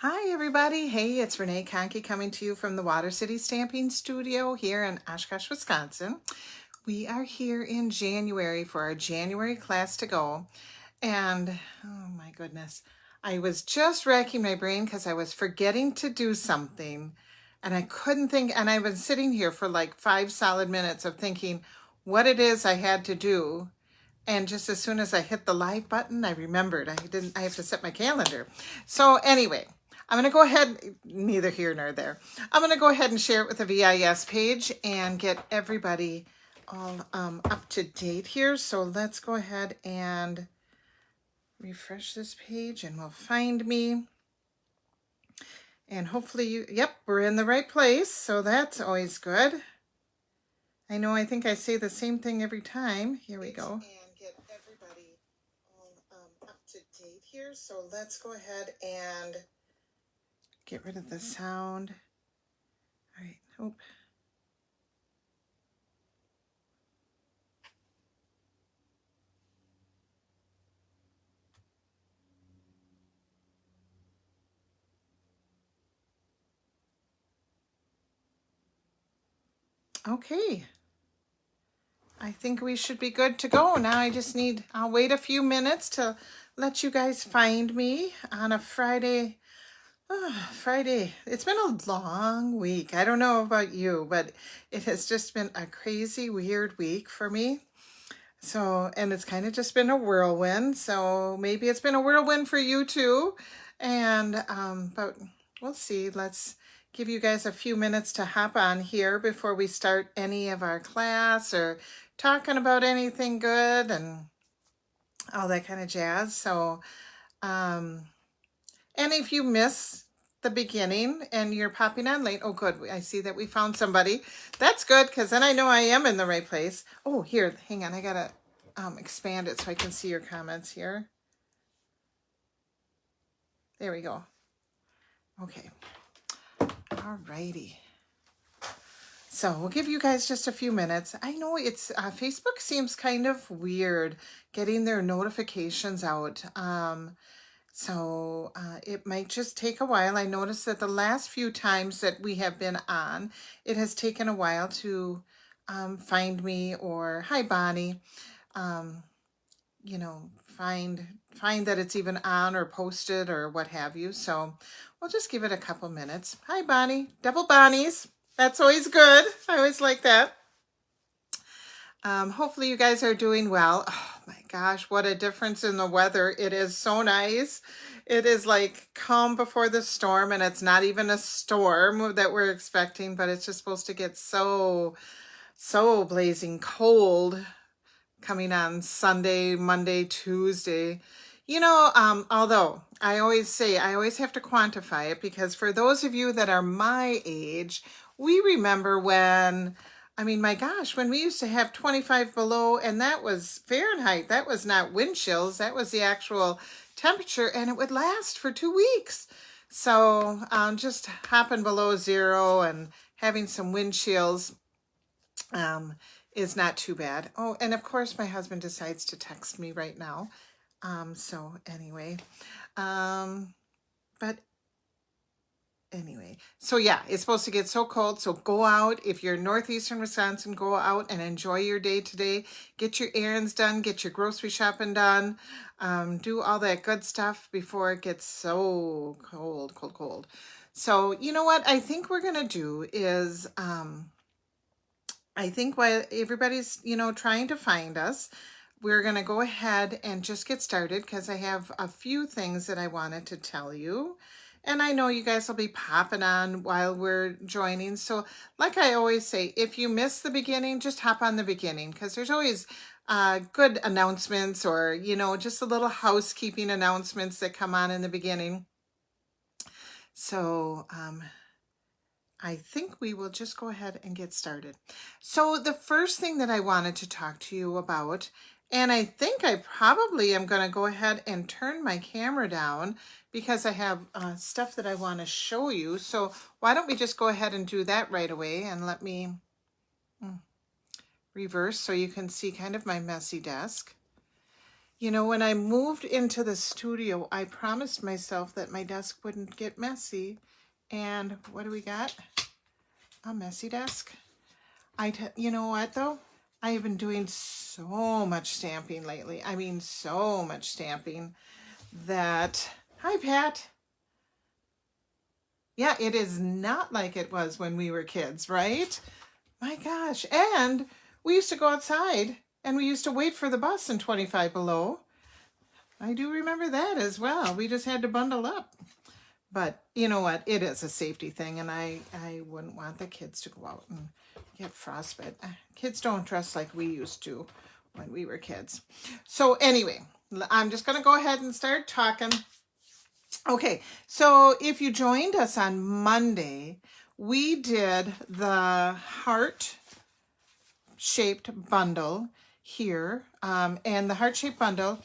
Hi everybody. Hey, it's Renee Conkey coming to you from the Water City Stamping Studio here in Oshkosh, Wisconsin. We are here in January for our January class to go. And oh my goodness, I was just racking my brain because I was forgetting to do something and I couldn't think, and I've been sitting here for like 5 solid minutes of thinking what it is I had to do. And just as soon as I hit the live button, I remembered I have to set my calendar. So anyway, I'm going to go ahead, neither here nor there. I'm going to go ahead and share it with the VIS page and get everybody all up to date here. So let's go ahead and refresh this page and we'll find me. And hopefully yep, we're in the right place. So that's always good. I know, I think I say the same thing every time. Here we go. And get everybody all up to date here. So let's go ahead and get rid of the sound. All right, nope. Okay. I think we should be good to go. Now I'll wait a few minutes to let you guys find me on a Friday. Friday. It's been a long week. I don't know about you, but it has just been a crazy, weird week for me. So, and it's kind of just been a whirlwind. So maybe it's been a whirlwind for you too. And, but we'll see. Let's give you guys a few minutes to hop on here before we start any of our class or talking about anything good and all that kind of jazz. So, and if you miss the beginning and you're popping on late, oh good, I see that we found somebody. That's good, because then I know I am in the right place. Oh, here, hang on, I gotta expand it so I can see your comments here. There we go. Okay. All righty. So we'll give you guys just a few minutes. I know it's Facebook seems kind of weird getting their notifications out. So it might just take a while. I noticed that the last few times that we have been on, it has taken a while to find me, or hi Bonnie, you know, find that it's even on or posted or what have you. So we'll just give it a couple minutes. Hi Bonnie, double Bonnies. That's always good. I always like that. Hopefully you guys are doing well. Oh my gosh, what a difference in the weather. It is so nice. It is like calm before the storm, and it's not even a storm that we're expecting, but it's just supposed to get so blazing cold coming on Sunday, Monday, Tuesday. You know, although I always say, I always have to quantify it, because for those of you that are my age, we remember when, I mean, my gosh, when we used to have 25 below, and that was Fahrenheit. That was not wind chills. That was the actual temperature, and it would last for 2 weeks. So just hopping below zero and having some wind chills is not too bad. Oh, and of course my husband decides to text me right now. So anyway, but anyway, so yeah, it's supposed to get so cold. So go out. If you're in northeastern Wisconsin, go out and enjoy your day today. Get your errands done, get your grocery shopping done, do all that good stuff before it gets so cold. So you know what I think we're going to do is, I think while everybody's, you know, trying to find us, we're going to go ahead and just get started, because I have a few things that I wanted to tell you. And I know you guys will be popping on while we're joining. So like I always say, if you miss the beginning, just hop on the beginning, because there's always good announcements, or, you know, just a little housekeeping announcements that come on in the beginning. So I think we will just go ahead and get started. So the first thing that I wanted to talk to you about, and I think I probably am going to go ahead and turn my camera down, because I have stuff that I want to show you. So why don't we just go ahead and do that right away, and let me reverse so you can see kind of my messy desk. You know, when I moved into the studio, I promised myself that my desk wouldn't get messy. And what do we got? A messy desk. You know what though? I have been doing so much stamping lately. I mean, so much stamping that, hi Pat. Yeah, it is not like it was when we were kids, right? My gosh. And we used to go outside and we used to wait for the bus in 25 below. I do remember that as well. We just had to bundle up. But you know what? It is a safety thing, and I wouldn't want the kids to go out and get frostbite. Kids don't dress like we used to when we were kids. So anyway, I'm just going to go ahead and start talking. Okay, so if you joined us on Monday, we did the heart-shaped bundle here, and the heart-shaped bundle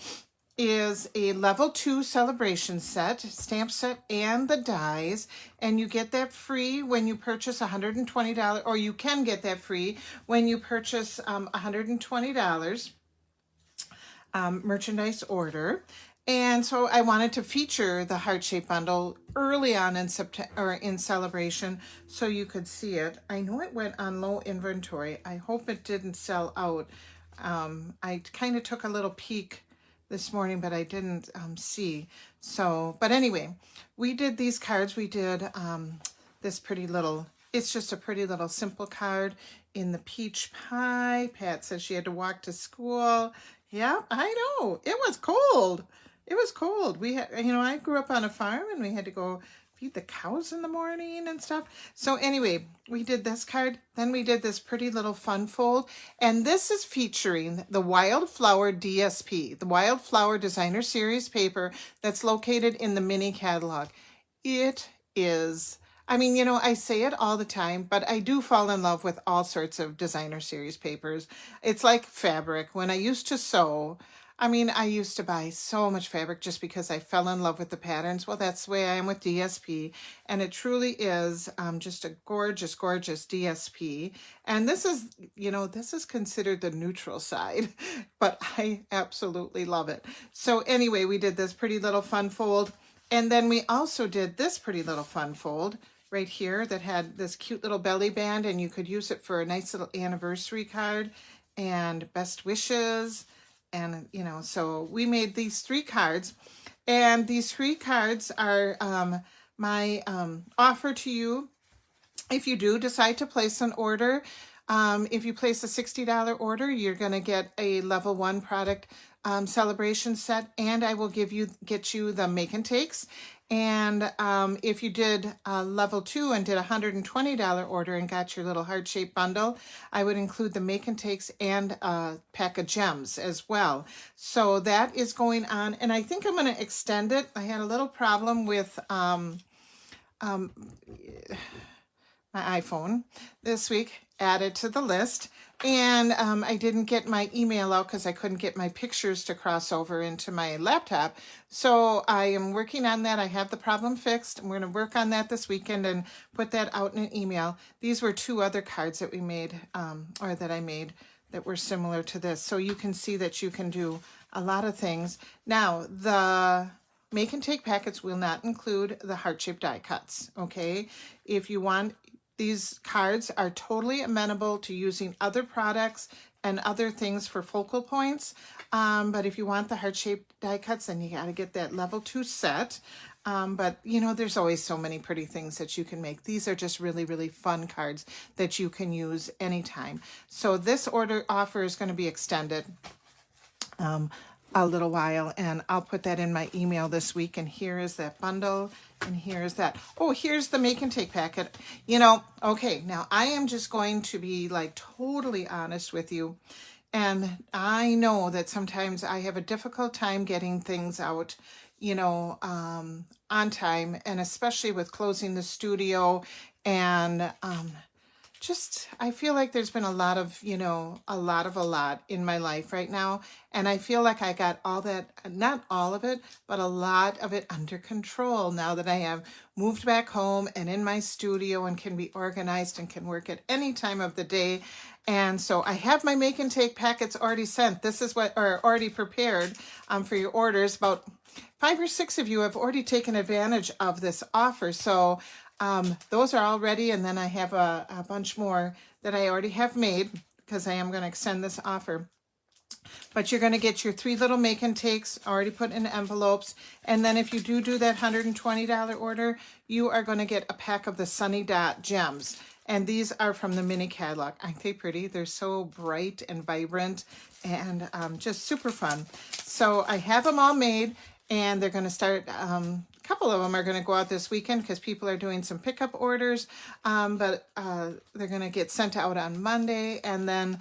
is a level 2 celebration set, stamp set, and the dies, and you get that free when you purchase $120, or you can get that free when you purchase $120 merchandise order. And so I wanted to feature the heart-shaped bundle early on in September, or in celebration, so you could see it. I know it went on low inventory. I hope it didn't sell out. I kind of took a little peek this morning, but I didn't see. So, but anyway, we did these cards. We did this pretty little, it's just a pretty little simple card in the peach pie. Pat says she had to walk to school. Yeah, I know. It was cold. It was cold. We had, you know, I grew up on a farm and we had to go feed the cows in the morning and stuff. So anyway, we did this card. Then we did this pretty little fun fold. And this is featuring the Wildflower DSP, the Wildflower Designer Series paper that's located in the mini catalog. It is, I mean, you know, I say it all the time, but I do fall in love with all sorts of designer series papers. It's like fabric. When I used to sew, I mean, I used to buy so much fabric just because I fell in love with the patterns. Well, that's the way I am with DSP. And it truly is just a gorgeous, gorgeous DSP. And this is, you know, this is considered the neutral side, but I absolutely love it. So anyway, we did this pretty little fun fold. And then we also did this pretty little fun fold right here that had this cute little belly band, and you could use it for a nice little anniversary card and best wishes. And, you know, so we made these 3 cards, and these 3 cards are my offer to you if you do decide to place an order. If you place a $60 order, you're going to get a level 1 product celebration set, and I will get you the make and takes. And if you did level 2 and did a $120 order and got your little heart-shaped bundle, I would include the make and takes and a pack of gems as well. So that is going on, and I think I'm going to extend it. I had a little problem with my iPhone this week, added to the list, and I didn't get my email out because I couldn't get my pictures to cross over into my laptop. So I am working on that. I have the problem fixed. I'm going to work on that this weekend and put that out in an email. These were 2 other cards that we made, or that I made, that were similar to this. So you can see that you can do a lot of things. Now, the make and take packets will not include the heart-shaped die cuts, okay? If you want, these cards are totally amenable to using other products and other things for focal points. But if you want the heart-shaped die cuts, then you got to get that level 2 set. But, you know, there's always so many pretty things that you can make. These are just really, really fun cards that you can use anytime. So this order offer is going to be extended a little while, and I'll put that in my email this week. And here is that bundle, and here's that. Oh, here's the make and take packet. You know, okay, now I am just going to be like totally honest with you. And I know that sometimes I have a difficult time getting things out, you know, on time, and especially with closing the studio. And just, I feel like there's been a lot of, you know, a lot in my life right now. And I feel like I got all that, not all of it, but a lot of it under control now that I have moved back home and in my studio and can be organized and can work at any time of the day. And so I have my make and take packets already sent. This is what, or already prepared for your orders. About 5 or 6 of you have already taken advantage of this offer. So those are all ready. And then I have a bunch more that I already have made because I am going to extend this offer. But you're going to get your 3 little make and takes already put in envelopes. And then if you do that $120 order, you are going to get a pack of the Sunny Dot gems. And these are from the mini catalog. Aren't they pretty? They're so bright and vibrant and just super fun. So I have them all made, and they're going to start, a couple of them are going to go out this weekend because people are doing some pickup orders, but they're going to get sent out on Monday, and then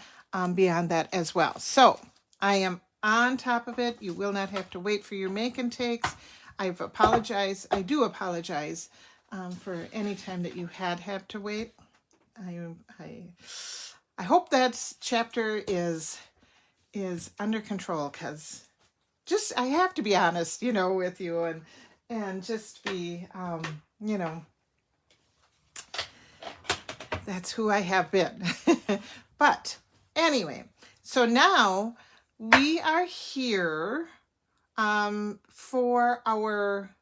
beyond that as well. So I am on top of it. You will not have to wait for your make and takes. I do apologize for any time that you had to wait. I hope that chapter is under control, because just I have to be honest, with you and just be, that's who I have been. But anyway, so now we are here for our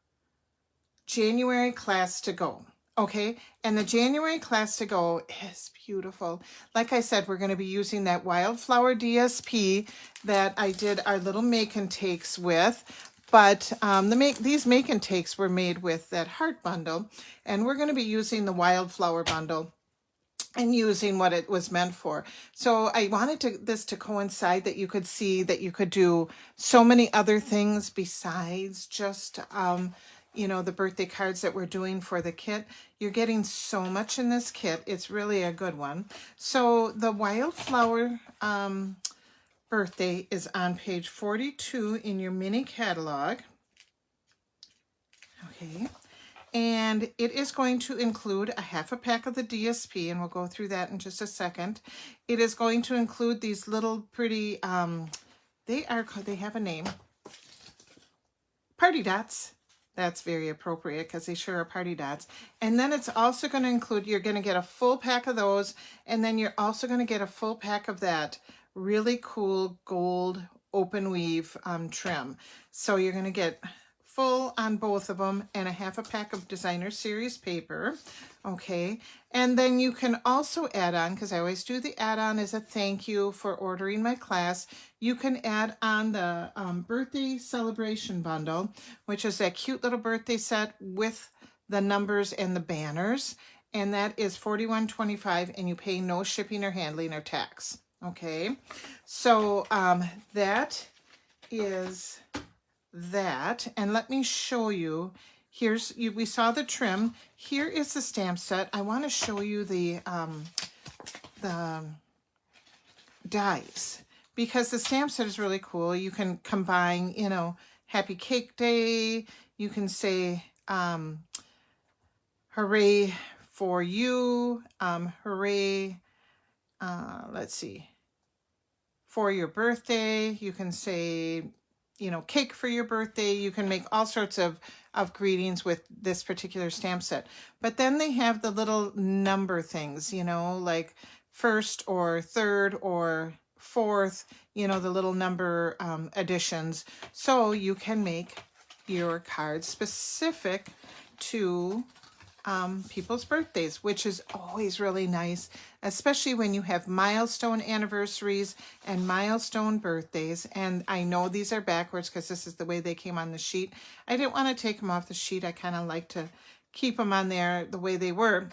January class to go. Okay, and the January class to go is beautiful. Like I said, we're going to be using that Wildflower DSP that I did our little make and takes with. But these make and takes were made with that heart bundle, and we're going to be using the Wildflower bundle and using what it was meant for. So I wanted this to coincide that you could see that you could do so many other things besides just the birthday cards that we're doing for the kit. You're getting so much in this kit. It's really a good one. So the Wildflower birthday is on page 42 in your mini catalog. Okay. And it is going to include a half a pack of the DSP, and we'll go through that in just a second. It is going to include these little pretty, they have a name, party dots. That's very appropriate because they sure are party dots. And then it's also going to include, you're going to get a full pack of those, and then you're also going to get a full pack of that really cool gold open weave trim. So you're going to get full on both of them, and a half a pack of designer series paper. Okay, and then you can also add on, because I always do the add-on as a thank you for ordering my class, you can add on the birthday celebration bundle, which is that cute little birthday set with the numbers and the banners, and that is $41.25, and you pay no shipping or handling or tax. Okay, so that is that, and let me show you. We saw the trim. Here is the stamp set. I want to show you the dies, because the stamp set is really cool. You can combine, Happy Cake Day. You can say hooray for you, hooray, let's see, for your birthday. You can say, cake for your birthday. You can make all sorts of greetings with this particular stamp set. But then they have the little number things, like first or third or fourth, the little number additions. So you can make your cards specific to people's birthdays, which is always really nice, especially when you have milestone anniversaries and milestone birthdays. And I know these are backwards because this is the way they came on the sheet. I didn't want to take them off the sheet. I kind of like to keep them on there the way they were.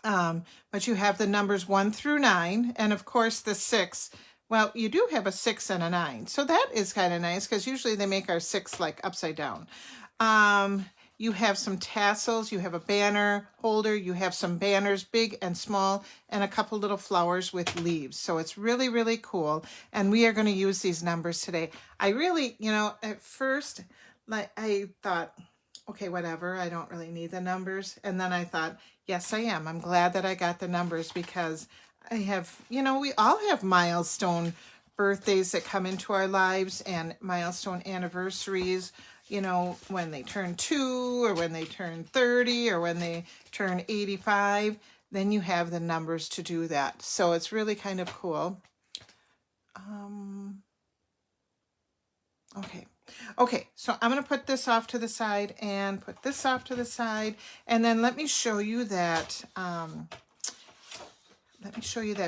But you have the numbers 1 through 9, and of course the 6. Well, you do have a 6 and a 9, so that is kind of nice because usually they make our 6 like upside down. You have some tassels, you have a banner holder, you have some banners, big and small, and a couple little flowers with leaves. So it's really, really cool. And we are going to use these numbers today. I really, at first, I thought, okay, whatever, I don't really need the numbers. And then I thought, yes, I am. I'm glad that I got the numbers because I have, we all have milestone birthdays that come into our lives and milestone anniversaries, you know, when they turn 2 or when they turn 30 or when they turn 85, then you have the numbers to do that. So it's really kind of cool. Okay, so I'm going to put this off to the side and put this off to the side, and then let me show you that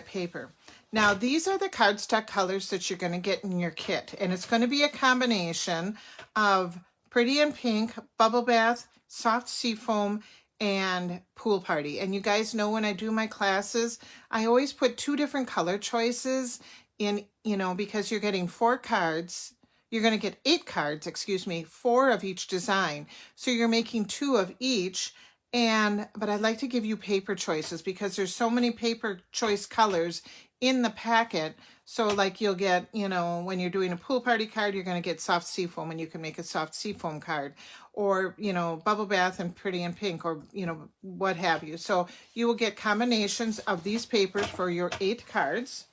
paper. Now, these are the cardstock colors that you're going to get in your kit, and it's going to be a combination of Pretty in Pink, Bubble Bath, Soft Seafoam, and Pool Party. And you guys know when I do my classes, I always put 2 different color choices in, you know, because you're getting 4 cards. You're going to get 8 cards, 4 of each design. So you're making 2 of each. But I'd like to give you paper choices because there's so many paper choice colors in the packet. So like you'll get, you know, when you're doing a Pool Party card, you're going to get Soft Seafoam and you can make a Soft Seafoam card, or, you know, Bubble Bath and Pretty in Pink, or, you know, what have you. So you will get combinations of these papers for your 8 cards.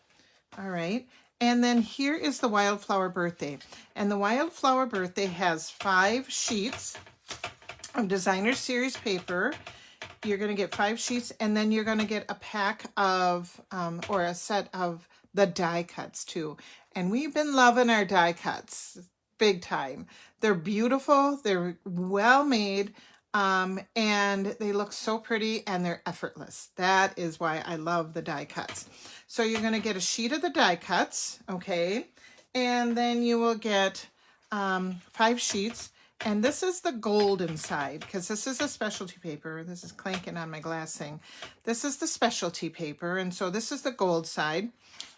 All right. And then here is the Wildflower Birthday. And the Wildflower Birthday has 5 sheets of designer series paper. You're going to get 5 sheets, and then you're going to get a pack of or a set of the die cuts too. And we've been loving our die cuts big time. They're beautiful, they're well made, and they look so pretty, and they're effortless. That is why I love the die cuts. So you're going to get a sheet of the die cuts, okay, and then you will get 5 sheets. And this is the golden side, because this is a specialty paper. This is clanking on my glass thing. This is the specialty paper, and so this is the gold side.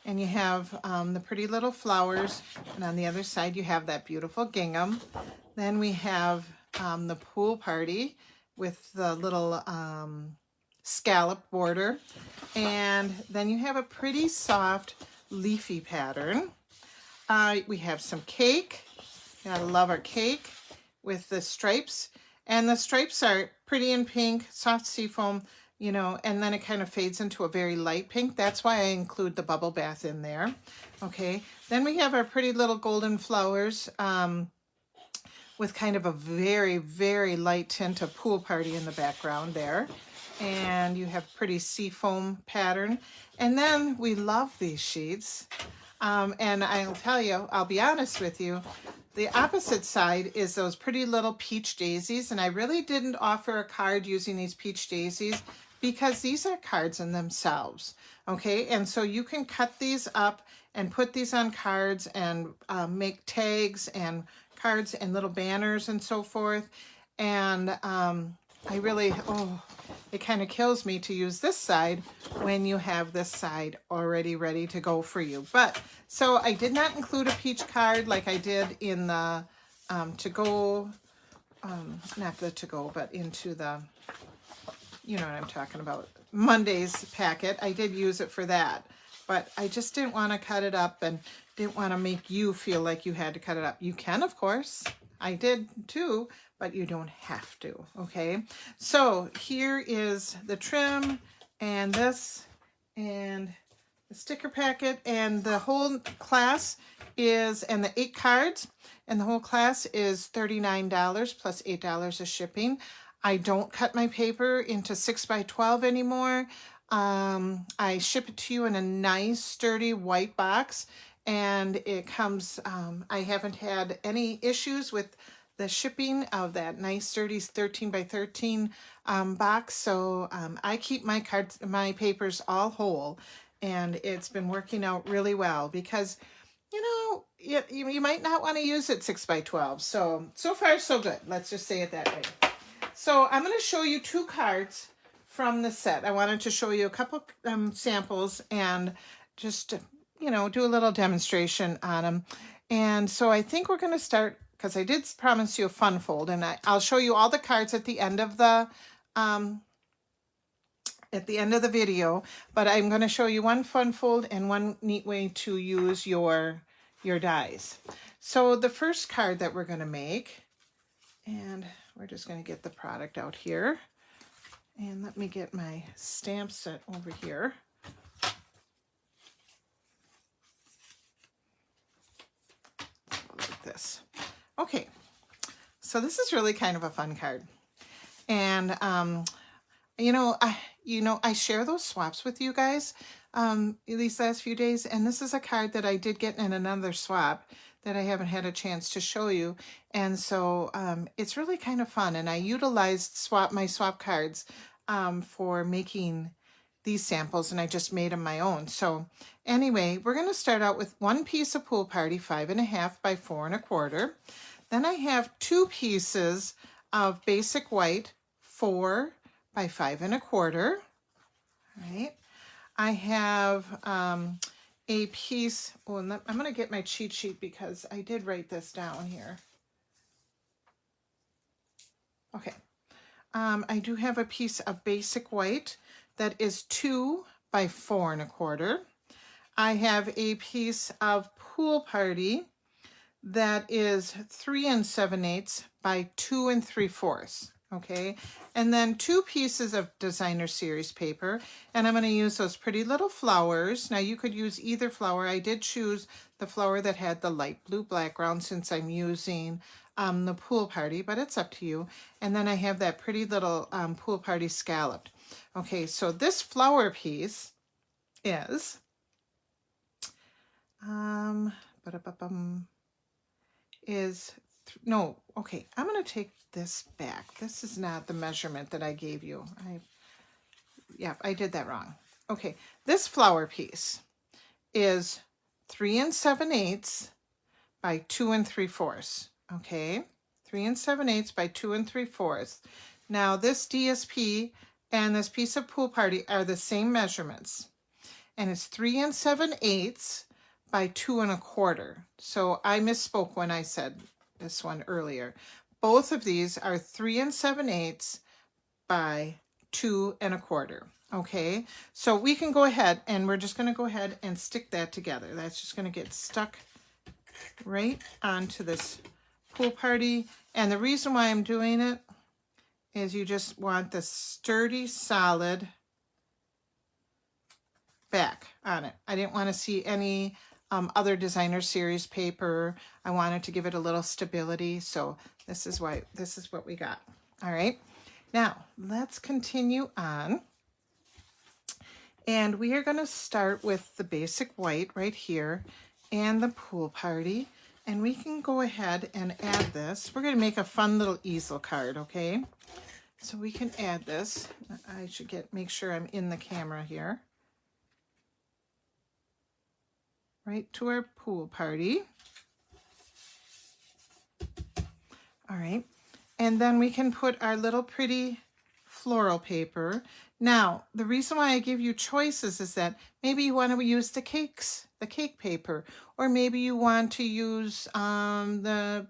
And you have the pretty little flowers, and on the other side you have that beautiful gingham. Then we have the Pool Party with the little scallop border. And then you have a pretty soft leafy pattern. We have some cake. I love our cake with the stripes, and the stripes are Pretty in Pink, Soft Seafoam, you know, and then it kind of fades into a very light pink. That's why I include the Bubble Bath in there. Okay, then we have our pretty little golden flowers with kind of a very, very light tint of Pool Party in the background there. And you have pretty seafoam pattern. And then we love these sheets. And I'll tell you, I'll be honest with you, the opposite side is those pretty little peach daisies, and I really didn't offer a card using these peach daisies because these are cards in themselves, okay? And so you can cut these up and put these on cards and make tags and cards and little banners and so forth. And I really, it kind of kills me to use this side when you have this side already ready to go for you. But so I did not include a peach card like I did in the to-go, not the to-go, but into the, you know what I'm talking about, Monday's packet. I did use it for that, but I just didn't want to cut it up and didn't want to make you feel like you had to cut it up. You can, of course. I did too, but you don't have to, okay? So here is the trim and this and the sticker packet, and the whole class is, and the 8 cards, and the whole class is $39 plus $8 of shipping. I don't cut my paper into 6x12 anymore. I ship it to you in a nice sturdy white box, and it comes, I haven't had any issues with the shipping of that nice sturdy 13x13 box. So I keep my cards, my papers all whole, and it's been working out really well because, you know, you might not want to use it 6x12. So far so good. Let's just say it that way. So I'm going to show you 2 cards from the set. I wanted to show you a couple samples and just, you know, do a little demonstration on them. And so I think we're going to start, because I did promise you a fun fold, and I'll show you all the cards at the end of the video, but I'm going to show you one fun fold and one neat way to use your dies. So the first card that we're going to make, and we're just going to get the product out here, and let me get my stamp set over here. this. Okay, so this is really kind of a fun card. And I share those swaps with you guys these last few days, and this is a card that I did get in another swap that I haven't had a chance to show you, and so it's really kind of fun. And I utilized my swap cards for making these samples, and I just made them my own. So anyway, we're going to start out with one piece of Pool Party, 5.5 by 4 1/4. Then I have 2 pieces of basic white, 4 by 5 1/4. Right. I have a piece. Oh, and I'm going to get my cheat sheet because I did write this down here. Okay. I do have a piece of basic white that is 2 by 4 1/4. I have a piece of Pool Party that is 3 7/8 by 2 3/4. Okay, and then 2 pieces of designer series paper, and I'm going to use those pretty little flowers. Now you could use either flower. I did choose the flower that had the light blue background since I'm using the Pool Party, but it's up to you. And then I have that pretty little Pool Party scalloped. Okay, so this flower piece is no, okay, I'm going to take this back. This is not the measurement that I gave you. I did that wrong. Okay, this flower piece is 3 7/8 by 2 3/4. Okay, 3 7/8 by 2 3/4. Now this DSP and this piece of Pool Party are the same measurements, and it's 3 7/8 by 2 1/4. So I misspoke when I said this one earlier. Both of these are 3 7/8 by 2 1/4. Okay, so we can go ahead and we're just going to go ahead and stick that together. That's just going to get stuck right onto this Pool Party. And the reason why I'm doing it is you just want the sturdy, solid back on it. I didn't want to see any other designer series paper. I wanted to give it a little stability, so this is what we got. All right, now let's continue on, and we are going to start with the basic white right here and the Pool Party, and we can go ahead and add this. We're going to make a fun little easel card. Okay, so we can add this. I should make sure I'm in the camera here. Right to our Pool Party. All right, and then we can put our little pretty floral paper. Now, the reason why I give you choices is that maybe you want to use the cake paper, or maybe you want to use the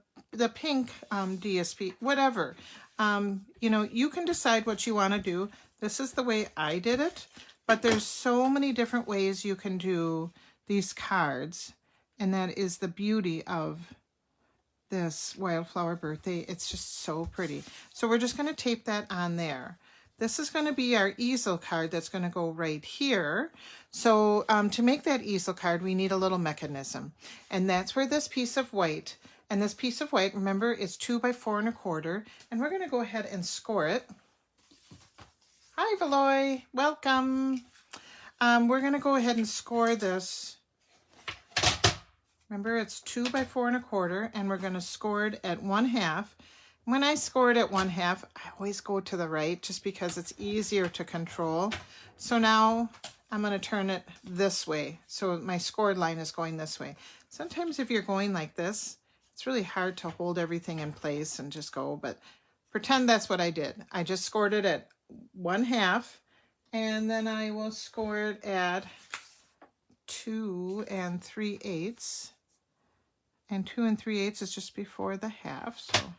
pink DSP, whatever. You can decide what you want to do. This is the way I did it, but there's so many different ways you can do these cards, and that is the beauty of this Wildflower birthday. It's just so pretty. So we're just going to tape that on there. This is going to be our easel card that's going to go right here. So to make that easel card, we need a little mechanism, and that's where this piece of white, and this piece of white, remember, is 2 by 4 1/4, and we're going to go ahead and score it. Hi, Valoy, welcome. We're going to go ahead and score this. Remember, it's 2 by 4 1/4, and we're going to score it at 1/2. When I score it at 1/2, I always go to the right just because it's easier to control. So now I'm going to turn it this way. So my scored line is going this way. Sometimes if you're going like this, it's really hard to hold everything in place and just go, but pretend that's what I did. I just scored it at 1/2, and then I will score it at 2 3/8. And 2 3/8 is just before the half, so.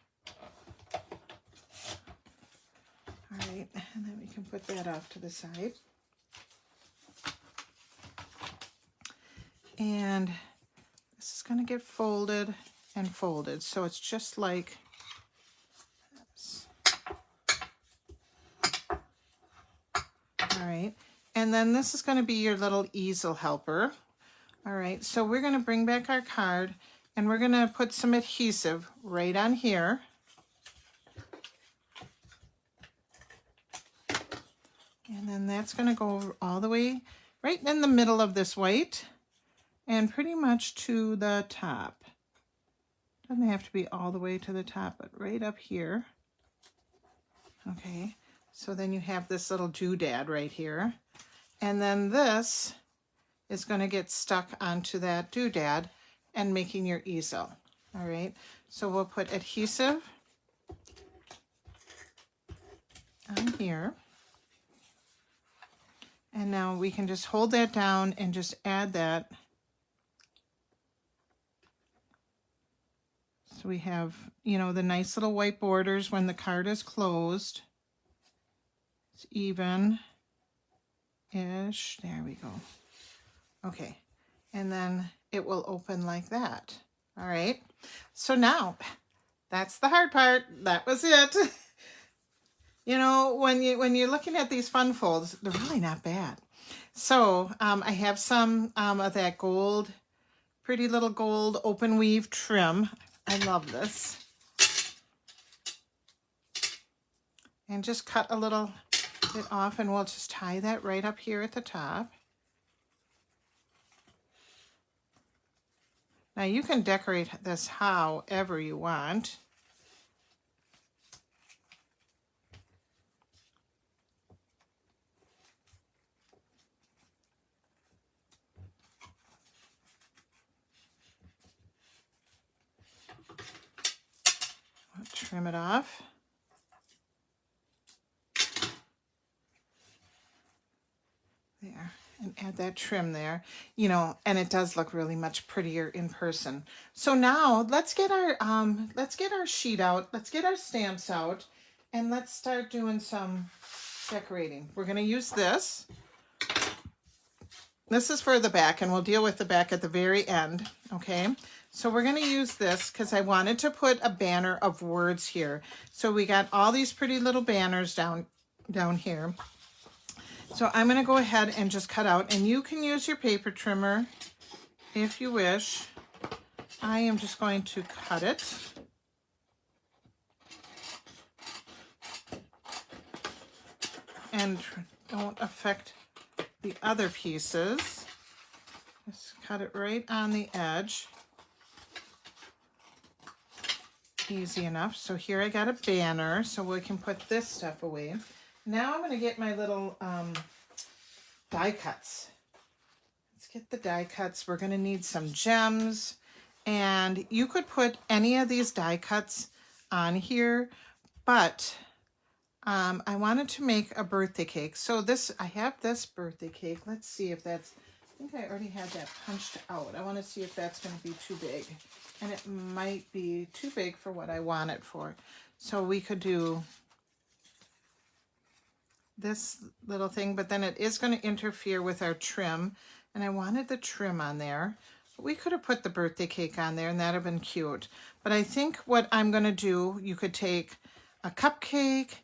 All right, and then we can put that off to the side. And this is going to get folded and folded, so it's just like this. All right, and then this is going to be your little easel helper. All right, so we're going to bring back our card, And we're going to put some adhesive right on here. And then that's going to go all the way right in the middle of this white and pretty much to the top. Doesn't have to be all the way to the top, but right up here. Okay, so then you have this little doodad right here. And then this is going to get stuck onto that doodad and making your easel. All right, so we'll put adhesive on here. And now we can just hold that down and just add that. So we have, you know, the nice little white borders when the card is closed. It's even-ish. There we go. Okay. And then it will open like that. All right. So now, that's the hard part. That was it. You know, when you're looking at these fun folds, they're really not bad. So I have some of that gold, pretty little gold open weave trim. I love this. And just cut a little bit off, and we'll just tie that right up here at the top. Now you can decorate this however you want. I'll trim it off. There, and add that trim there, you know, and it does look really much prettier in person. So now let's get our sheet out, let's get our stamps out, and let's start doing some decorating. We're going to use this. This is for the back, and we'll deal with the back at the very end, okay? So we're going to use this because I wanted to put a banner of words here. So we got all these pretty little banners down here. So I'm going to go ahead and just cut out, and you can use your paper trimmer if you wish. I am just going to cut it. And don't affect the other pieces. Just cut it right on the edge. Easy enough. So here I got a banner, so we can put this stuff away. Now I'm going to get my little die cuts. Let's get the die cuts. We're going to need some gems, and you could put any of these die cuts on here, but I wanted to make a birthday cake. So I have this birthday cake. Let's see if that's, I think I already had that punched out. I want to see if that's going to be too big, and it might be too big for what I want it for. So we could do this little thing, but then it is going to interfere with our trim, and I wanted the trim on there. But we could have put the birthday cake on there, and that would have been cute. But I think what I'm going to do, you could take a cupcake,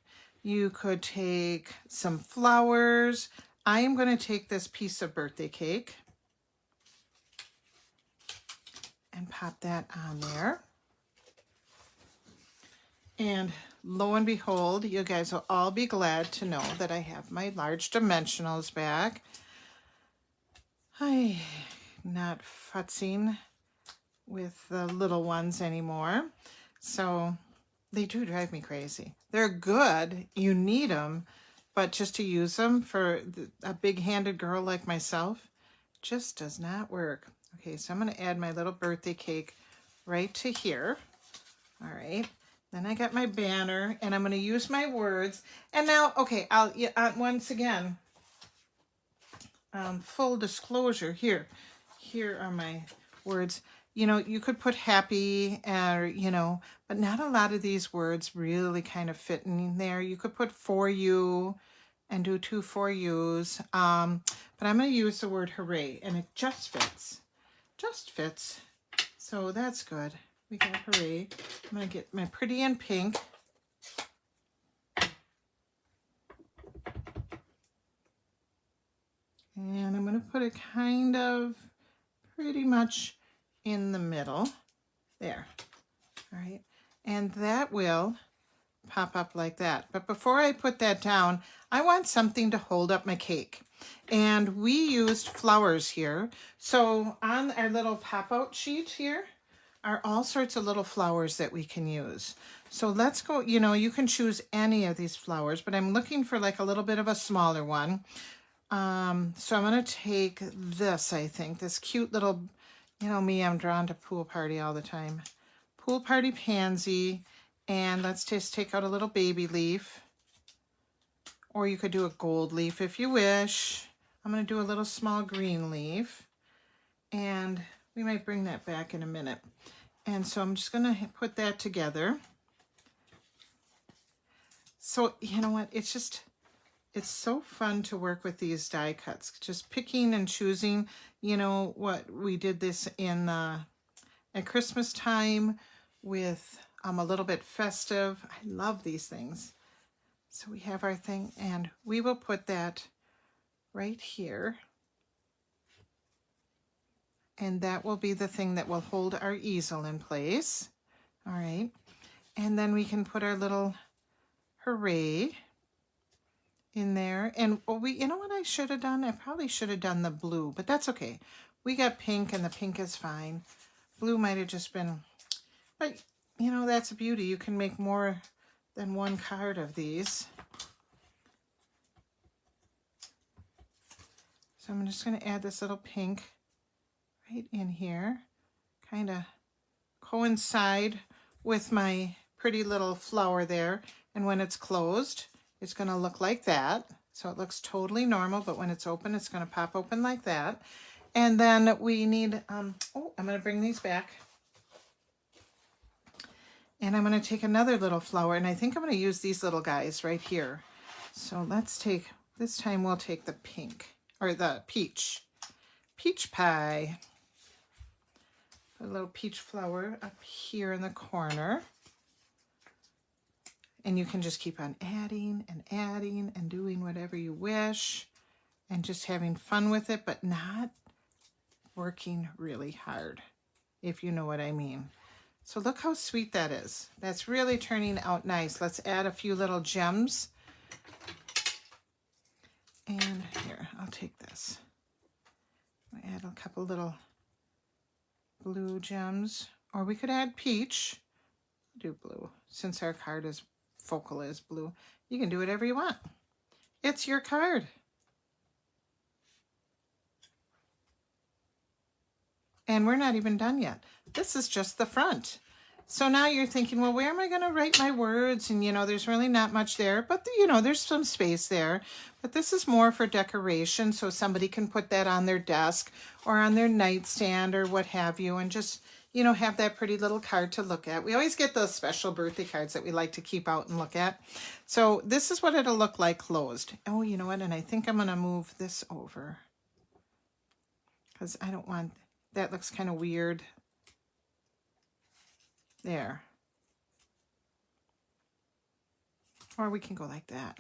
you could take some flowers. I am going to take this piece of birthday cake and pop that on there. And lo and behold, you guys will all be glad to know that I have my large dimensionals back. I'm not futzing with the little ones anymore. So they do drive me crazy. They're good, you need them, but just to use them for a big-handed girl like myself just does not work. Okay, so I'm going to add my little birthday cake right to here. All right. Then I got my banner, and I'm going to use my words. And now, okay, once again, full disclosure here. Here are my words. You know, you could put happy, you know, but not a lot of these words really kind of fit in there. You could put for you and do 2 for yous. But I'm going to use the word hooray, and it just fits. Just fits. So that's good. We got hooray. I'm going to get my pretty in pink. And I'm going to put it kind of pretty much in the middle. There. All right. And that will pop up like that. But before I put that down, I want something to hold up my cake. And we used flowers here. So on our little pop-out sheet here are all sorts of little flowers that we can use. So let's go, you know, you can choose any of these flowers, but I'm looking for like a little bit of a smaller one. So I'm going to take this, I think, this cute little, you know me, I'm drawn to pool party all the time. Pool party pansy. And let's just take out a little baby leaf. Or you could do a gold leaf if you wish. I'm going to do a little small green leaf. And we might bring that back in a minute. And so I'm just going to put that together. So, you know what? It's so fun to work with these die cuts. Just picking and choosing, you know, what we did this in at Christmas time with a little bit festive. I love these things. So we have our thing, and we will put that right here. And that will be the thing that will hold our easel in place. All right. And then we can put our little hooray in there. And you know what I should have done? I probably should have done the blue, but that's okay. We got pink, and the pink is fine. Blue might have just been, but you know, that's a beauty. You can make more than one card of these. So I'm just going to add this little pink right in here, kind of coincide with my pretty little flower there. And when it's closed, it's going to look like that. So it looks totally normal, but when it's open, it's going to pop open like that. And then we need, I'm going to bring these back. And I'm going to take another little flower, and I think I'm going to use these little guys right here. So let's take, this time we'll take the pink, or the peach. Peach pie. A little peach flower up here in the corner. And you can just keep on adding and doing whatever you wish. And just having fun with it, but not working really hard, if you know what I mean. So look how sweet that is. That's really turning out nice. Let's add a few little gems. And here, I'll take this. I'll add a couple little blue gems. Or we could add peach. Do blue. Since our card is focal is blue, you can do whatever you want. It's your card. And we're not even done yet. This is just the front. So now you're thinking, well, where am I going to write my words? And, you know, there's really not much there, but, you know, there's some space there. But this is more for decoration, so somebody can put that on their desk or on their nightstand or what have you, and just, you know, have that pretty little card to look at. We always get those special birthday cards that we like to keep out and look at. So this is what it'll look like closed. Oh, you know what? And I think I'm going to move this over because I don't want... That looks kind of weird. There. Or we can go like that.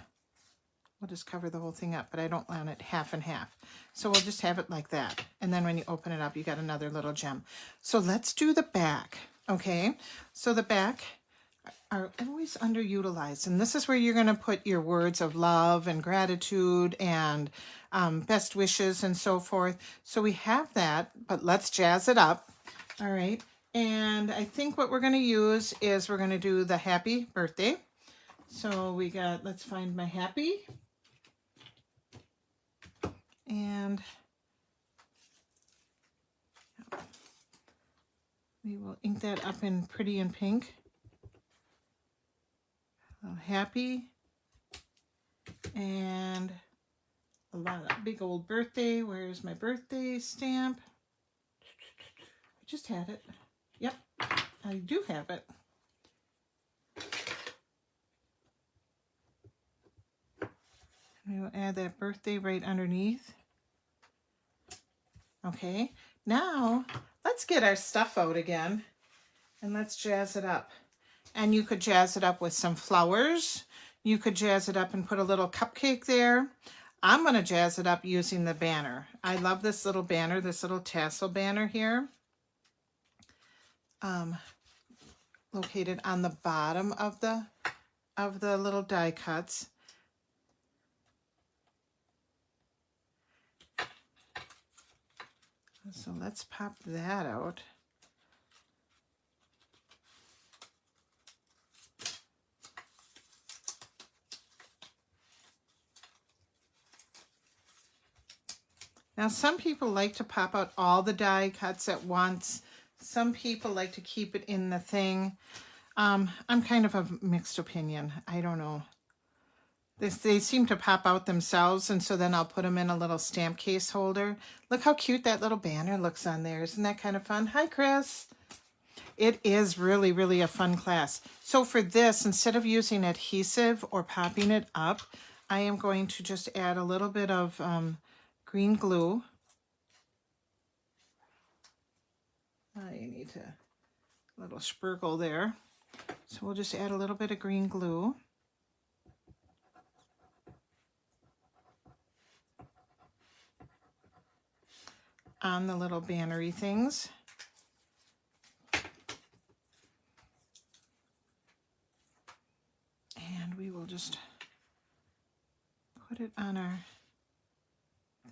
We'll just cover the whole thing up, but I don't want it half and half. So we'll just have it like that. And then when you open it up, you got another little gem. So let's do the back, okay? So the back are always underutilized. And this is where you're going to put your words of love and gratitude and best wishes and so forth. So we have that, but let's jazz it up. All right. And I think what we're going to use is we're going to do the happy birthday. So we got, let's find my happy. And we will ink that up in pretty and pink. Happy. And a lot of big old birthday. Where's my birthday stamp? I just had it. Yep, I do have it. We will add that birthday right underneath. Okay, now let's get our stuff out again and let's jazz it up. And you could jazz it up with some flowers. You could jazz it up and put a little cupcake there. I'm going to jazz it up using the banner. I love this little banner, this little tassel banner here. located on the bottom of the little die cuts. So let's pop that out. Now, some people like to pop out all the die cuts at once. Some people like to keep it in the thing. I'm kind of a mixed opinion. I don't know. They seem to pop out themselves, and so then I'll put them in a little stamp case holder. Look how cute that little banner looks on there. Isn't that kind of fun? Hi, Chris. It is really, really a fun class. So for this, instead of using adhesive or popping it up, I am going to just add a little bit of green glue. You need a little spurgle there. So we'll just add a little bit of green glue. On the little bannery things. And we will just put it on our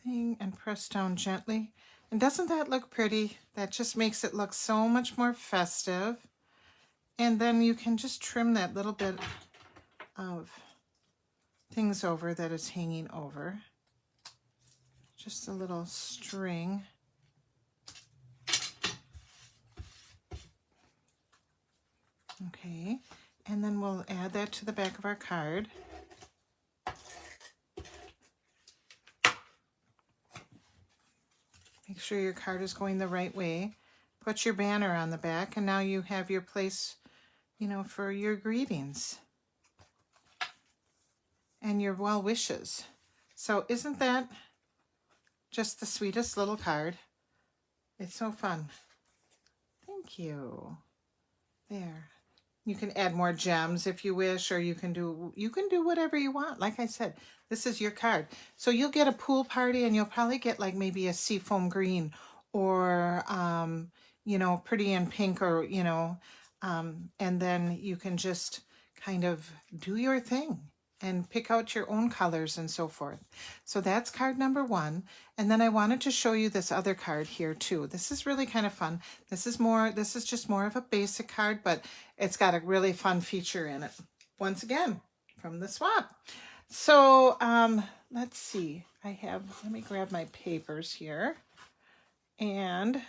thing and press down gently. And doesn't that look pretty? That just makes it look so much more festive. And then you can just trim that little bit of things over that is hanging over. Just a little string. Okay, and then we'll add that to the back of our card. Make sure your card is going the right way. Put your banner on the back, and now you have your place, you know, for your greetings and your well wishes. So isn't that just the sweetest little card? It's so fun. Thank you. There. You can add more gems if you wish, or you can do whatever you want. Like I said, this is your card. So you'll get a pool party, and you'll probably get like maybe a seafoam green, or you know, pretty in pink, or you know, and then you can just kind of do your thing and pick out your own colors and so forth. So that's card number 1. And then I wanted to show you this other card here too. This is really kind of fun. This is just more of a basic card, but it's got a really fun feature in it. Once again, from the swap. So let's see. Let me grab my papers here. And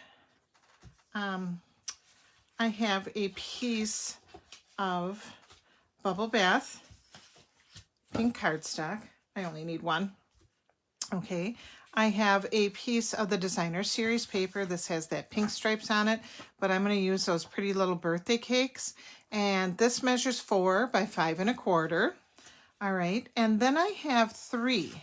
I have a piece of Bubble Bath pink cardstock. I only need one. Okay, I have a piece of the Designer Series paper. This has that pink stripes on it, but I'm going to use those pretty little birthday cakes. And this measures 4 by 5 1/4. All right, and then I have 3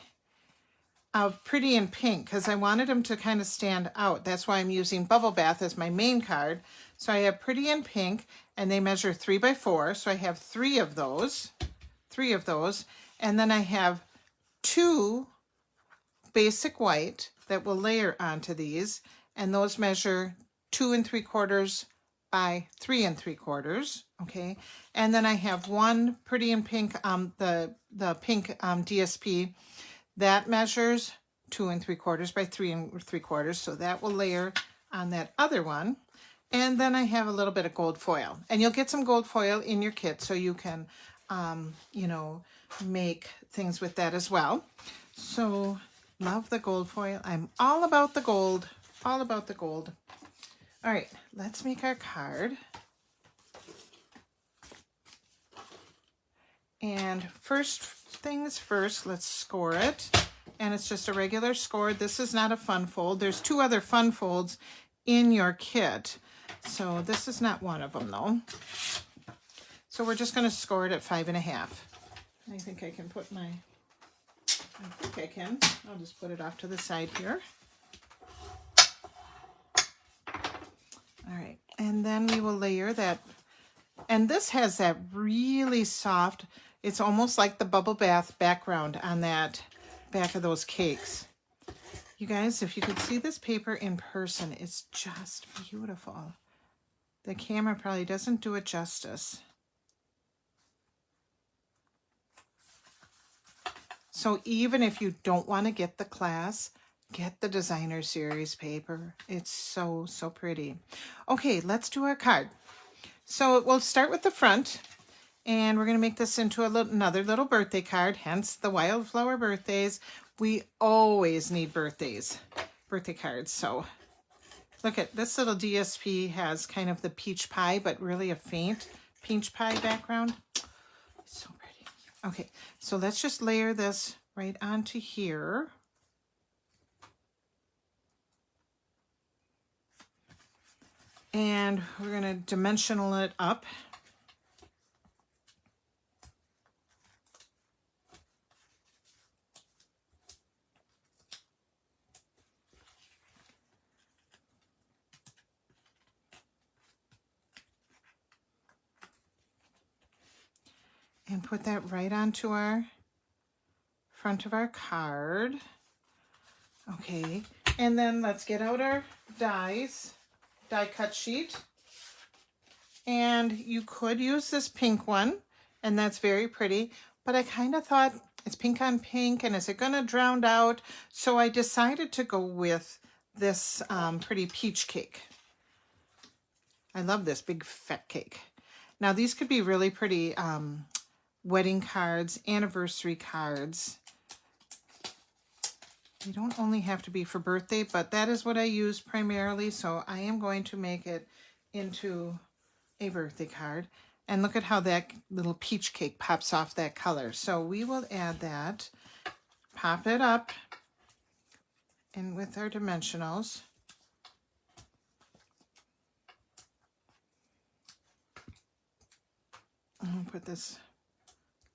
of Pretty in Pink because I wanted them to kind of stand out. That's why I'm using Bubble Bath as my main card. So I have Pretty in Pink, and they measure 3 by 4. So I have 3 of those. And then I have 2 basic white that will layer onto these, and those measure 2 3/4 by 3 3/4. Okay, and then I have 1 Pretty in Pink, the pink DSP that measures 2 3/4 by 3 3/4. So that will layer on that other one. And then I have a little bit of gold foil, and you'll get some gold foil in your kit so you can you know, make things with that as well. So love the gold foil. I'm all about the gold, all about the gold. All right, let's make our card. And first things first, let's score it. And it's just a regular score. This is not a fun fold. There's 2 other fun folds in your kit. So this is not one of them though. So we're just going to score it at 5 1/2. I think I can put I'll just put it off to the side here. All right, and then we will layer that. And this has that really soft, it's almost like the Bubble Bath background on that back of those cakes. You guys, if you could see this paper in person, it's just beautiful. The camera probably doesn't do it justice. So even if you don't want to get the class, get the designer series paper. It's so, so pretty. Okay, let's do our card. So we'll start with the front, and we're going to make this into another little birthday card, hence the Wildflower birthdays. We always need birthday cards. So look at this little DSP has kind of the peach pie, but really a faint peach pie background. So pretty. Okay, so let's just layer this right onto here. And we're going to dimensional it up. And put that right onto our front of our card. Okay, and then let's get out our die cut sheet. And you could use this pink one, and that's very pretty, but I kind of thought it's pink on pink, and is it going to drown out? So I decided to go with this pretty peach cake. I love this big fat cake. Now these could be really pretty wedding cards, anniversary cards. They don't only have to be for birthday, but that is what I use primarily, so I am going to make it into a birthday card. And look at how that little peach cake pops off that color. So we will add that, pop it up, and with our dimensionals. I'll put this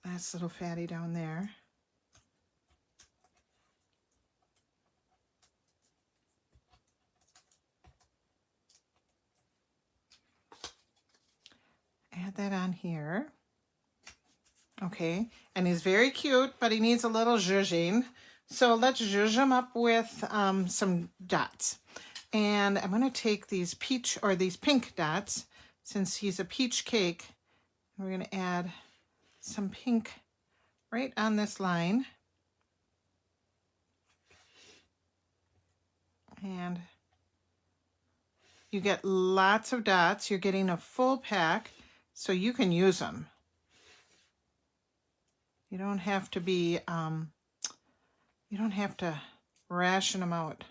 last little fatty down there. Add that on here. Okay, and he's very cute, but he needs a little zhuzhing. So let's zhuzh him up with some dots. And I'm going to take these pink dots, since he's a peach cake. We're going to add some pink right on this line. And you get lots of dots. You're getting a full pack, so you can use them. You don't have to be, you don't have to ration them out.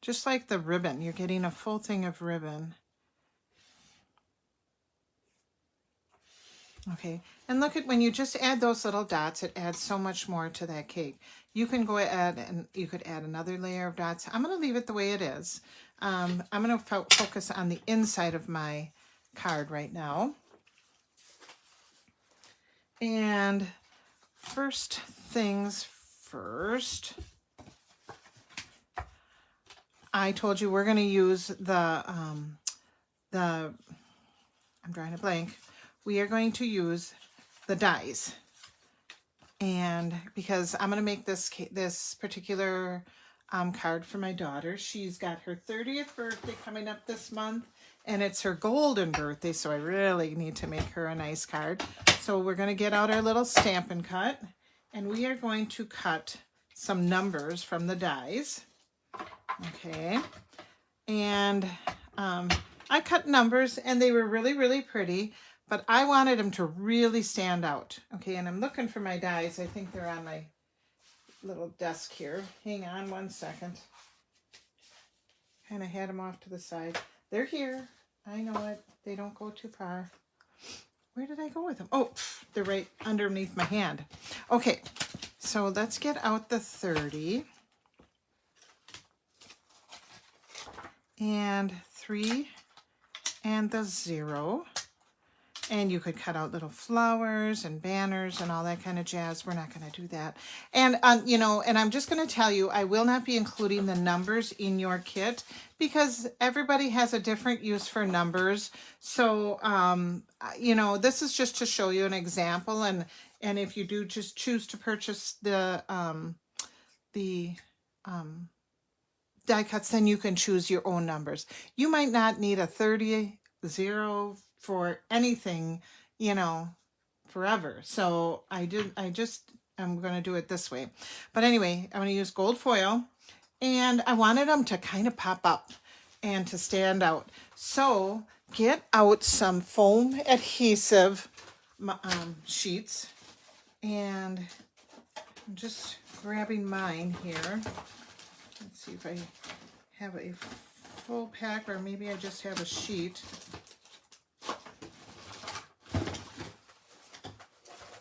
Just like the ribbon, you're getting a full thing of ribbon. Okay, and look at when you just add those little dots, it adds so much more to that cake. You can go ahead and you could add another layer of dots. I'm going to leave it the way it is. I'm going to focus on the inside of my card right now. And first things first, I told you we're going to use I'm drawing a blank. We are going to use the dies, and because I'm going to make this particular card for my daughter. She's got her 30th birthday coming up this month, and it's her golden birthday, so I really need to make her a nice card. So we're going to get out our little Stampin' Cut, and we are going to cut some numbers from the dies. Okay, and I cut numbers, and they were really, really pretty. But I wanted them to really stand out. Okay, and I'm looking for my dies. I think they're on my little desk here. Hang on one second. Kind of had them off to the side. They're here. I know it. They don't go too far. Where did I go with them? Oh, they're right underneath my hand. Okay, so let's get out the 30. And 3 and the 0. And you could cut out little flowers and banners and all that kind of jazz. We're not going to do that. And, you know, and I'm just going to tell you, I will not be including the numbers in your kit because everybody has a different use for numbers. So, you know, this is just to show you an example. And if you do just choose to purchase the die cuts, then you can choose your own numbers. You might not need a 30, 0 for anything, you know, forever. So I'm going to do it this way. But anyway, I'm going to use gold foil, and I wanted them to kind of pop up and to stand out. So get out some foam adhesive sheets, and I'm just grabbing mine here. Let's see if I have a full pack, or maybe I just have a sheet.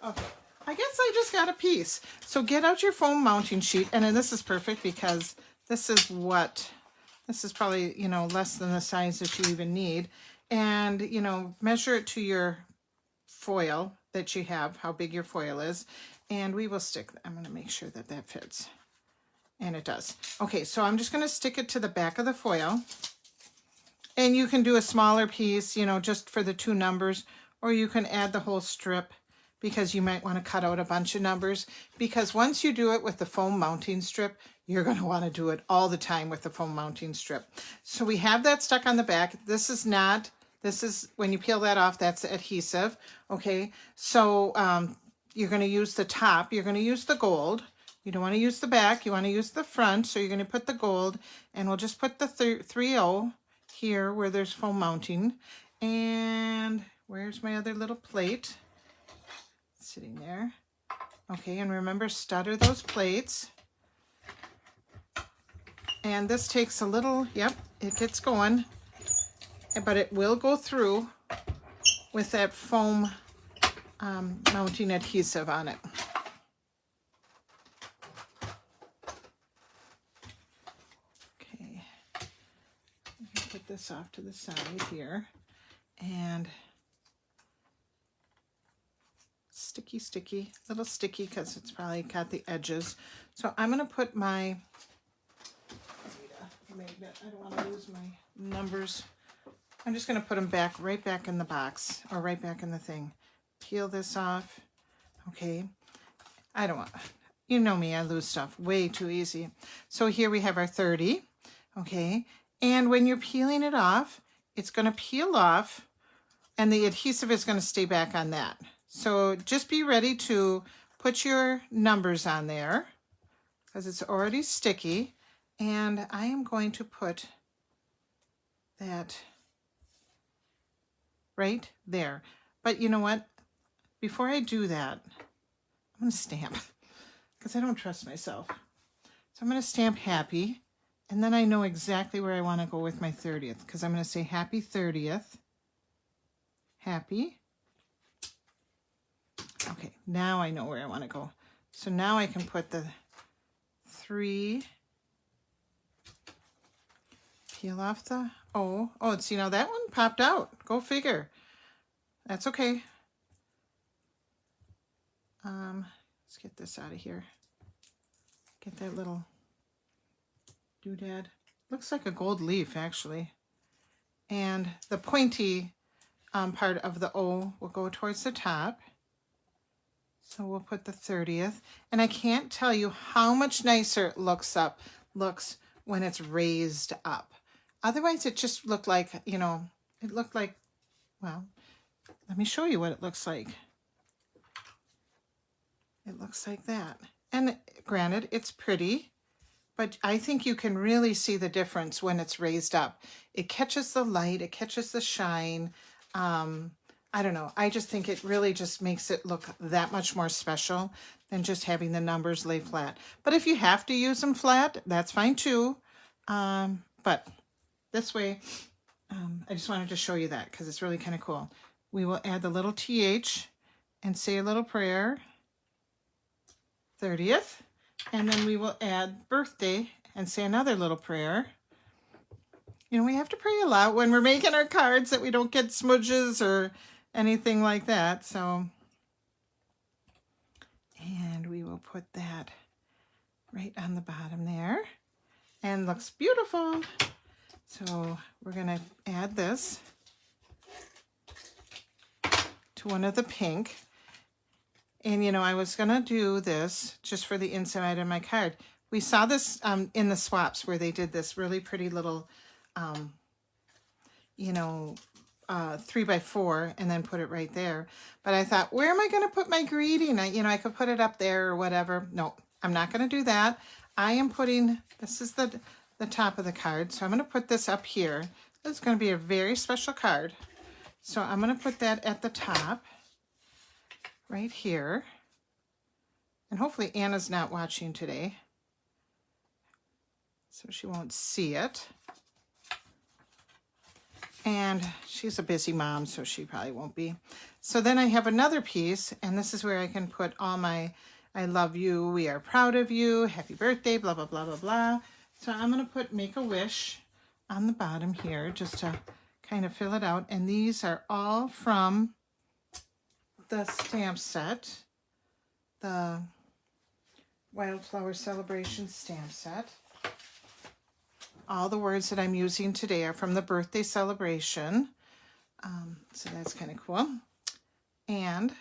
Okay, I guess I just got a piece. So get out your foam mounting sheet, and then this is perfect because this is probably, you know, less than the size that you even need. And, you know, measure it to your foil that you have, how big your foil is. And we will I'm going to make sure that that fits. And it does. Okay, so I'm just going to stick it to the back of the foil. And you can do a smaller piece, you know, just for the 2 numbers, or you can add the whole strip because you might want to cut out a bunch of numbers. Because once you do it with the foam mounting strip, you're going to want to do it all the time with the foam mounting strip. So we have that stuck on the back. This is when you peel that off, that's adhesive. Okay, so you're going to use the top. You're going to use the gold. You don't want to use the back. You want to use the front. So you're going to put the gold, and we'll just put the 3-0 here where there's foam mounting. And where's my other little plate? Sitting there. Okay, and remember, stutter those plates. And this takes a little, yep, it gets going, but it will go through with that foam mounting adhesive on it. Okay, I'm gonna put this off to the side here, and sticky, a little sticky because it's probably got the edges. So I'm gonna put my magnet. I don't want to lose my numbers. I'm just going to put them right back in the box, or right back in the thing. Peel this off. Okay. I don't want, you know me, I lose stuff way too easy. So here we have our 30. Okay. And when you're peeling it off, it's going to peel off, and the adhesive is going to stay back on that. So just be ready to put your numbers on there because it's already sticky. And I am going to put that right there. But you know what? Before I do that, I'm going to stamp because I don't trust myself. So I'm going to stamp happy, and then I know exactly where I want to go with my 30th because I'm going to say happy 30th. Happy. Okay, now I know where I want to go. So now I can put the 3. Peel off the oh, see, now that one popped out. Go figure. That's okay. Let's get this out of here. Get that little doodad. Looks like a gold leaf, actually. And the pointy part of the O will go towards the top. So we'll put the 30th. And I can't tell you how much nicer it looks when it's raised up. Otherwise, it just looked like, you know, well, let me show you what it looks like. It looks like that. And granted, it's pretty, but I think you can really see the difference when it's raised up. It catches the light, it catches the shine. I don't know. I just think it really just makes it look that much more special than just having the numbers lay flat. But if you have to use them flat, that's fine too. But this way, I just wanted to show you that because it's really kind of cool. We will add the little TH and say a little prayer, 30th, and then we will add birthday and say another little prayer. You know, we have to pray a lot when we're making our cards that we don't get smudges or anything like that. So, and we will put that right on the bottom there, and looks beautiful. So we're going to add this to one of the pink. And, you know, I was going to do this just for the inside of my card, We saw this in the swaps where they did this really pretty little, you know, 3x4 and then put it right there. But I thought, where am I going to put my greeting? I could put it up there or whatever. No, I'm not going to do that. I am putting, this is the top of the card. So I'm going to put this up here. This is going to be a very special card. So I'm going to put that at the top right here. And hopefully Anna's not watching today, so she won't see it. And she's a busy mom, so she probably won't be. So then I have another piece, and this is where I can put all my I love you, we are proud of you, happy birthday, blah, blah, blah, blah, blah. So I'm going to put Make a Wish on the bottom here just to kind of fill it out. And these are all from the stamp set, the Wildflower Celebration stamp set. All the words that I'm using today are from the birthday celebration. So that's kind of cool. And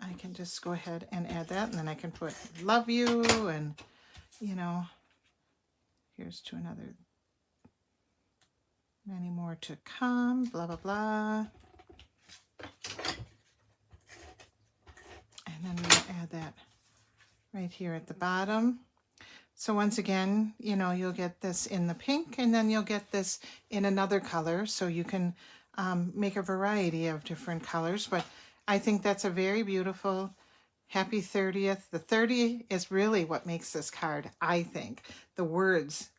I can just go ahead and add that, and then I can put love you, and, you know, here's to another, many more to come, blah, blah, blah. And then we'll add that right here at the bottom. So once again, you know, you'll get this in the pink, and then you'll get this in another color, so you can make a variety of different colors. But I think that's a very beautiful happy 30th. The 30 is really what makes this card, I think. The words,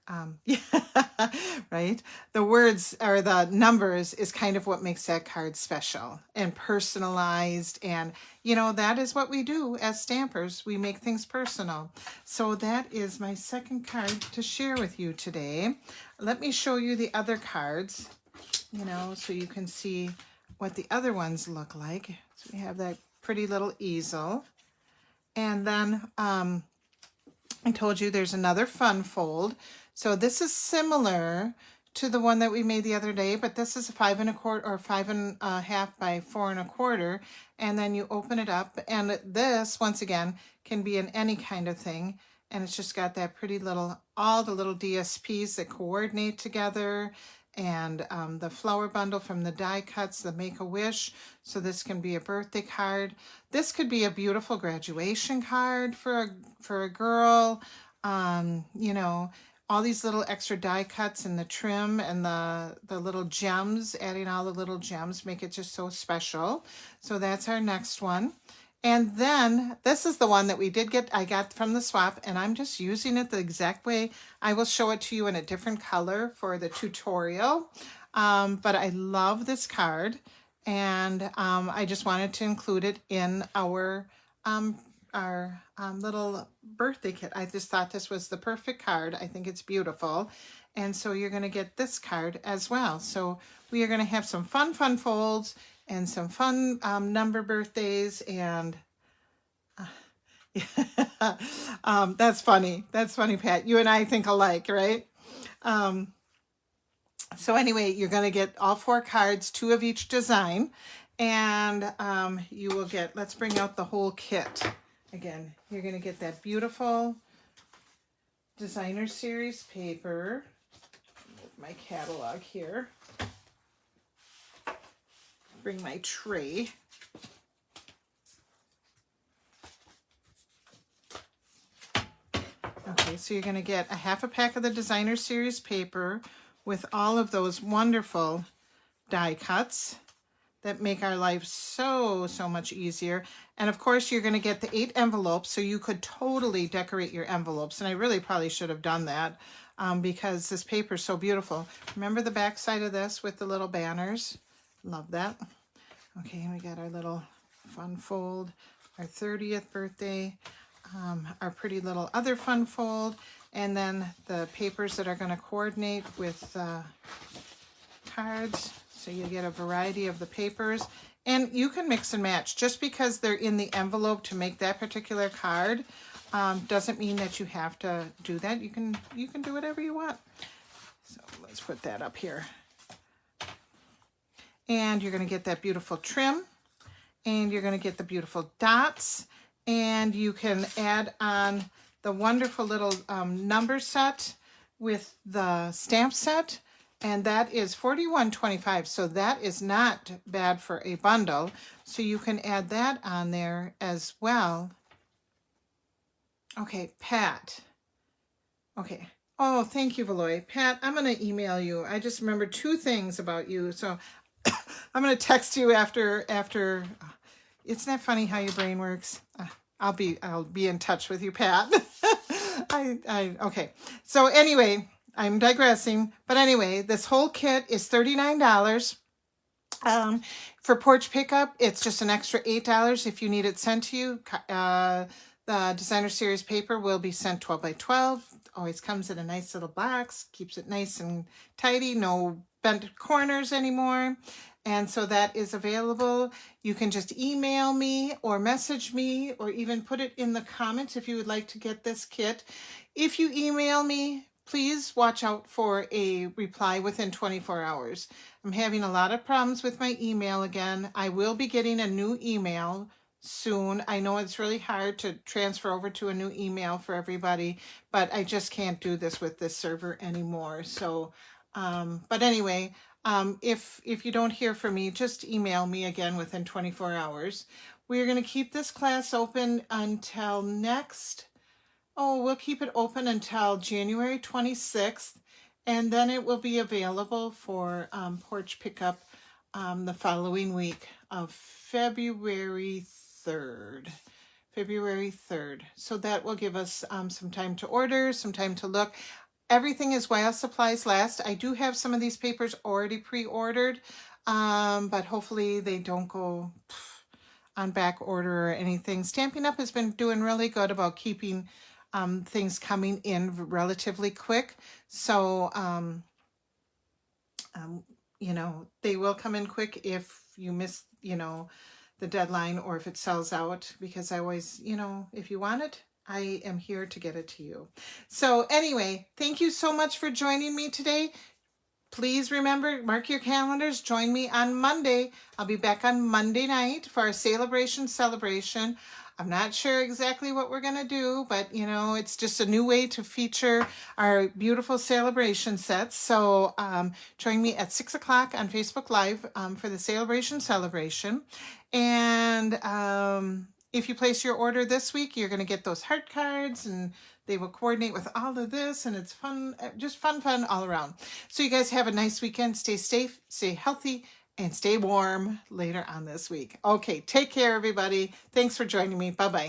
right? The words or the numbers is kind of what makes that card special and personalized. And, you know, that is what we do as stampers. We make things personal. So that is my second card to share with you today. Let me show you the other cards, you know, so you can see what the other ones look like. So we have that pretty little easel. And then I told you there's another fun fold. So this is similar to the one that we made the other day, but this is a 5 1/4 or 5 1/2 by 4 1/4. And then you open it up, and this, once again, can be in any kind of thing. And it's just got that pretty little, all the little DSPs that coordinate together, and the flower bundle from the die cuts, the Make-A-Wish. So this can be a birthday card. This could be a beautiful graduation card for a girl. You know, all these little extra die cuts and the trim and the little gems, adding all the little gems make it just so special. So that's our next one. And then this is the one that I got from the swap, and I'm just using it the exact way. I will show it to you in a different color for the tutorial. But I love this card, and I just wanted to include it in our little birthday kit. I just thought this was the perfect card. I think it's beautiful. And so you're going to get this card as well. So we are going to have some fun folds and some fun number birthdays, and that's funny. That's funny, Pat. You and I think alike, right? So anyway, you're going to get all 4 cards, 2 of each design, and you will get, let's bring out the whole kit. Again, you're going to get that beautiful designer series paper. My catalog here. Bring my tray. Okay, so you're going to get a 1/2 pack of the designer series paper with all of those wonderful die cuts that make our life so much easier. And of course, you're going to get the 8 envelopes, so you could totally decorate your envelopes. And I really probably should have done that because this paper is so beautiful. Remember the back side of this with the little banners? Love that. Okay, we got our little fun fold, our 30th birthday, our pretty little other fun fold, and then the papers that are going to coordinate with cards. So you get a variety of the papers, and you can mix and match. Just because they're in the envelope to make that particular card doesn't mean that you have to do that. You can do whatever you want. So let's put that up here. And you're going to get that beautiful trim, and you're going to get the beautiful dots, and you can add on the wonderful little number set with the stamp set, and that is $41.25. So that is not bad for a bundle. So you can add that on there as well. Okay, Pat. Okay. Oh, thank you, Valoy. Pat, I'm going to email you. I just remembered 2 things about you. So I'm going to text you after. Isn't that funny how your brain works? I'll be in touch with you, Pat. Okay. So anyway, I'm digressing. But anyway, this whole kit is $39. For porch pickup, it's just an extra $8 if you need it sent to you. The designer series paper will be sent 12 by 12. Always comes in a nice little box, keeps it nice and tidy, no bent corners anymore. And so that is available. You can just email me or message me or even put it in the comments if you would like to get this kit. If you email me, please watch out for a reply within 24 hours. I'm having a lot of problems with my email again. I will be getting a new email soon. I know it's really hard to transfer over to a new email for everybody, but I just can't do this with this server anymore. So, but anyway, if you don't hear from me, just email me again within 24 hours. We're going to keep this class open until we'll keep it open until January 26th, and then it will be available for porch pickup the following week of February 3rd. February 3rd. So that will give us some time to order, some time to look. Everything is while supplies last. I do have some of these papers already pre-ordered, but hopefully they don't go on back order or anything. Stampin' Up! Has been doing really good about keeping things coming in relatively quick. So, they will come in quick if you miss, the deadline or if it sells out, because I always, if you want it, I am here to get it to you. So anyway, thank you so much for joining me today. Please remember, mark your calendars. Join me on Monday. I'll be back on Monday night for our celebration. I'm not sure exactly what we're going to do, but, it's just a new way to feature our beautiful celebration sets. So join me at 6 o'clock on Facebook Live for the celebration. And if you place your order this week, you're going to get those heart cards, and they will coordinate with all of this, and it's fun, just fun all around. So you guys have a nice weekend. Stay safe, stay healthy, and stay warm later on this week. Okay, take care, everybody. Thanks for joining me. Bye-bye.